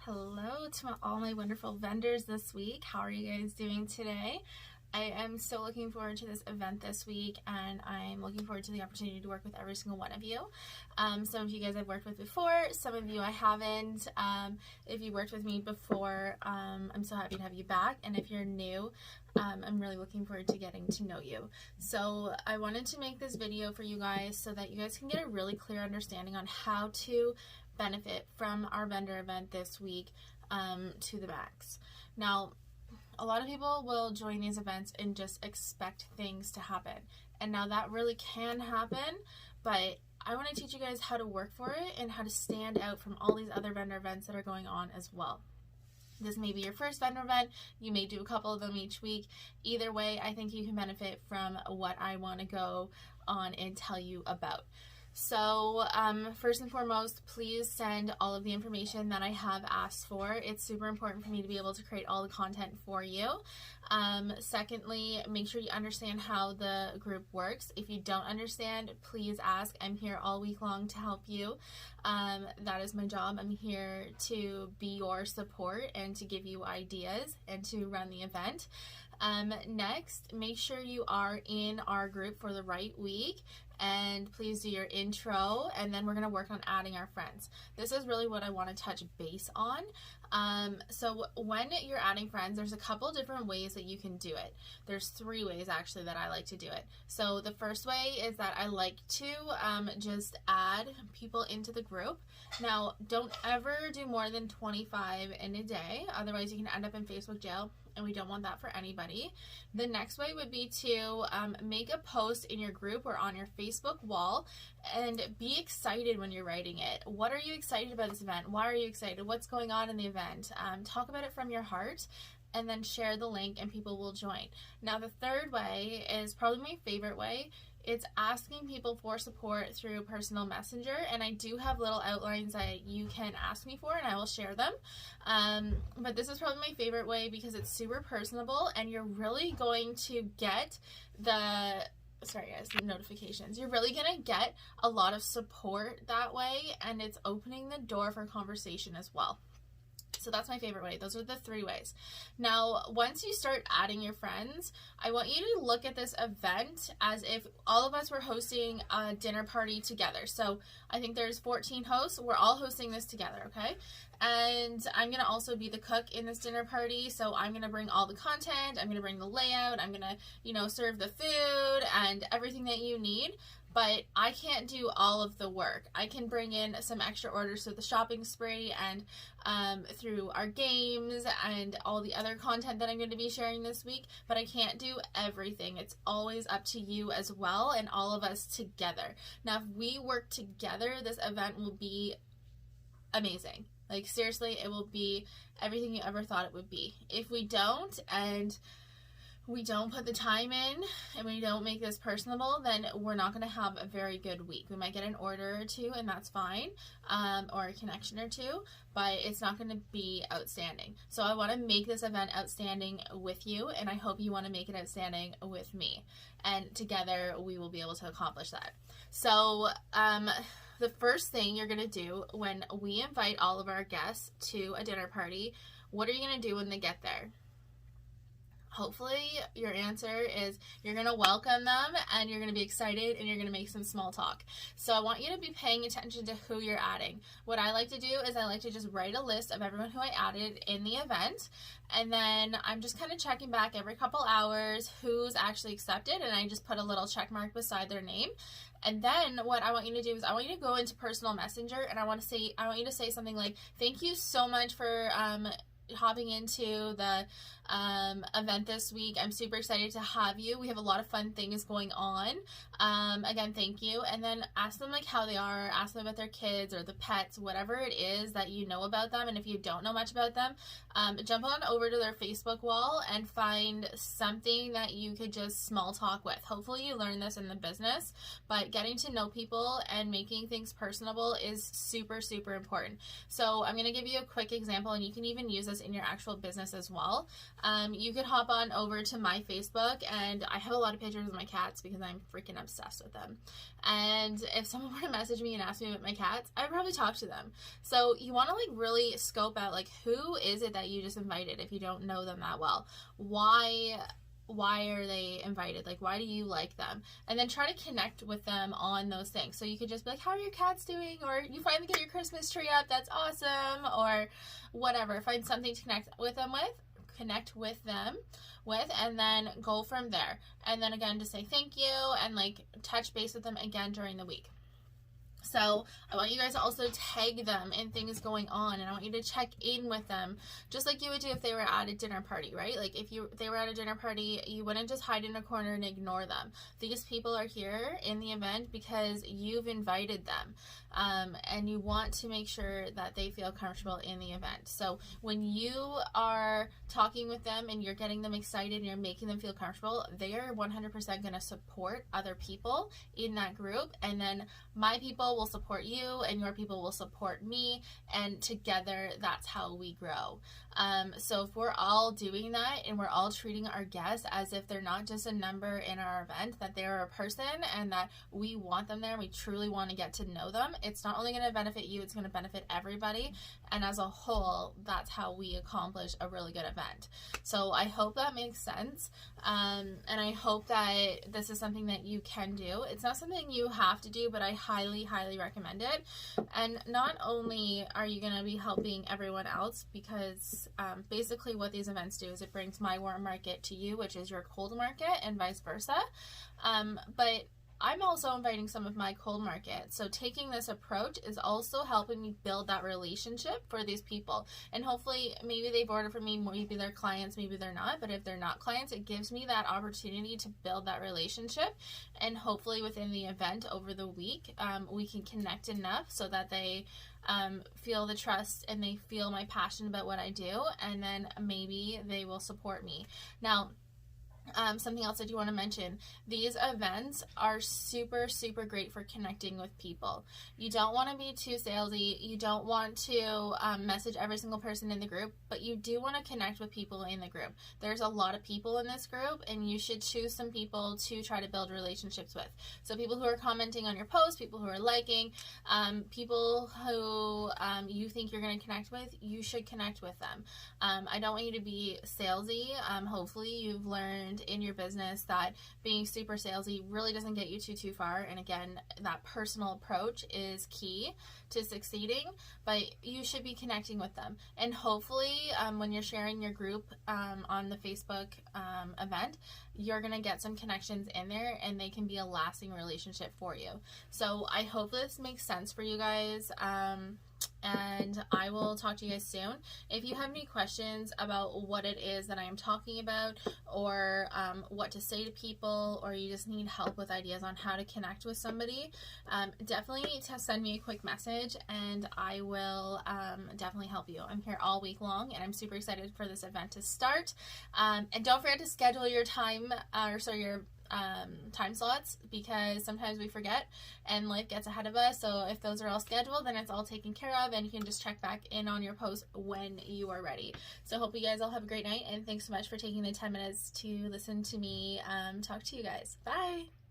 Hello to all my wonderful vendors this week. How are you guys doing today? I am so looking forward to this event this week, and I'm looking forward to the opportunity to work with every single one of you. Some of you guys I've worked with before, some of you I haven't. If you worked with me before, I'm so happy to have you back, and if you're new, I'm really looking forward to getting to know you. So I wanted to make this video for you guys so that you guys can get a really clear understanding on how to benefit from our vendor event this week to the max. Now, a lot of people will join these events and just expect things to happen. And now that really can happen, but I want to teach you guys how to work for it and how to stand out from all these other vendor events that are going on as well. This may be your first vendor event. You may do a couple of them each week. Either way, I think you can benefit from what I want to go on and tell you about. So first and foremost, please send all of the information that I have asked for. It's super important for me to be able to create all the content for you. Secondly, make sure you understand how the group works. If you don't understand, please ask. I'm here all week long to help you. That is my job. I'm here to be your support and to give you ideas and to run the event. Next, make sure you are in our group for the right week, and please do your intro, and then we're going to work on adding our friends. This is really what I want to touch base on. So when you're adding friends, there's a couple different ways that you can do it. There's 3 ways actually that I like to do it. So the first way is that I like to just add people into the group. Now, don't ever do more than 25 in a day, otherwise you can end up in Facebook jail, and we don't want that for anybody. The next way would be to make a post in your group or on your Facebook wall and be excited when you're writing it. What are you excited about this event? Why are you excited? What's going on in the event? Talk about it from your heart, and then share the link and people will join. Now, the third way is probably my favorite way. It's asking people for support through personal messenger, and I do have little outlines that you can ask me for, and I will share them. But this is probably my favorite way because it's super personable, and you're really going to get the notifications. You're really going to get a lot of support that way, and it's opening the door for conversation as well. So that's my favorite way. Those are the 3 ways. Now, once you start adding your friends, I want you to look at this event as if all of us were hosting a dinner party together. So I think there's 14 hosts. We're all hosting this together, okay? And I'm going to also be the cook in this dinner party. So I'm going to bring all the content. I'm going to bring the layout. I'm going to, serve the food and everything that you need. But I can't do all of the work. I can bring in some extra orders through the shopping spree and through our games and all the other content that I'm going to be sharing this week, but I can't do everything. It's always up to you as well and all of us together. Now, if we work together, this event will be amazing. Like, seriously, it will be everything you ever thought it would be. If we don't, and we don't put the time in and we don't make this personable, then we're not going to have a very good week. We might get an order or 2 and that's fine, or a connection or 2, but it's not going to be outstanding. So I want to make this event outstanding with you, and I hope you want to make it outstanding with me, and together we will be able to accomplish that. So the first thing you're going to do when we invite all of our guests to a dinner party, what are you going to do when they get there? Hopefully your answer is you're going to welcome them and you're going to be excited and you're going to make some small talk. So I want you to be paying attention to who you're adding. What I like to do is I like to just write a list of everyone who I added in the event, and then I'm just kind of checking back every couple hours who's actually accepted, and I just put a little check mark beside their name. And then what I want you to do is I want you to go into personal messenger, and I want you to say something like, "Thank you so much for hopping into the event this week. I'm super excited to have you. We have a lot of fun things going on. Again, thank you." And then ask them like how they are, ask them about their kids or the pets, whatever it is that you know about them. And if you don't know much about them, jump on over to their Facebook wall and find something that you could just small talk with. Hopefully you learn this in the business, but getting to know people and making things personable is super, super important. So I'm going to give you a quick example, and you can even use this this in your actual business as well, you could hop on over to my Facebook, and I have a lot of pictures of my cats because I'm freaking obsessed with them. And if someone were to message me and ask me about my cats, I'd probably talk to them. So you want to like really scope out like who is it that you just invited if you don't know them that well. Why are they invited? Like, why do you like them? And then try to connect with them on those things. So you could just be like, how are your cats doing? Or you finally get your Christmas tree up, that's awesome, or whatever. Find something to connect with them, and then go from there. And then again, just say thank you and like touch base with them again during the week. So I want you guys to also tag them in things going on, and I want you to check in with them just like you would do if they were at a dinner party, right? Like if they were at a dinner party, you wouldn't just hide in a corner and ignore them. These people are here in the event because you've invited them, and you want to make sure that they feel comfortable in the event. So when you are talking with them and you're getting them excited and you're making them feel comfortable, they are 100% going to support other people in that group, and then my people will support you and your people will support me, and together that's how we grow. So if we're all doing that and we're all treating our guests as if they're not just a number in our event, that they're a person and that we want them there and we truly want to get to know them, it's not only going to benefit you, it's going to benefit everybody. And as a whole, that's how we accomplish a really good event. So I hope that makes sense. And I hope that this is something that you can do. It's not something you have to do, but I highly, highly recommend it. And not only are you going to be helping everyone else, because basically what these events do is it brings my warm market to you, which is your cold market, and vice versa. But I'm also inviting some of my cold market. So taking this approach is also helping me build that relationship for these people. And hopefully maybe they've ordered from me, maybe they're clients, maybe they're not. But if they're not clients, it gives me that opportunity to build that relationship. And hopefully within the event over the week, we can connect enough so that they feel the trust and they feel my passion about what I do. And then maybe they will support me. Now, something else I do want to mention, these events are super, super great for connecting with people. You don't want to be too salesy. You don't want to message every single person in the group, but you do want to connect with people in the group. There's a lot of people in this group, and you should choose some people to try to build relationships with. So people who are commenting on your posts, people who are liking, people who you think you're going to connect with, you should connect with them. I don't want you to be salesy. Hopefully you've learned in your business that being super salesy really doesn't get you too far. And again, that personal approach is key to succeeding, but you should be connecting with them. And hopefully when you're sharing your group on the Facebook event, you're going to get some connections in there and they can be a lasting relationship for you. So I hope this makes sense for you guys. And I will talk to you guys soon. If you have any questions about what it is that I am talking about, or what to say to people, or you just need help with ideas on how to connect with somebody, definitely send me a quick message and I will definitely help you. I'm here all week long and I'm super excited for this event to start. And don't forget to schedule your time, your time slots, because sometimes we forget and life gets ahead of us. So if those are all scheduled, then it's all taken care of and you can just check back in on your post when you are ready. So hope you guys all have a great night, and thanks so much for taking the 10 minutes to listen to me talk to you guys. Bye.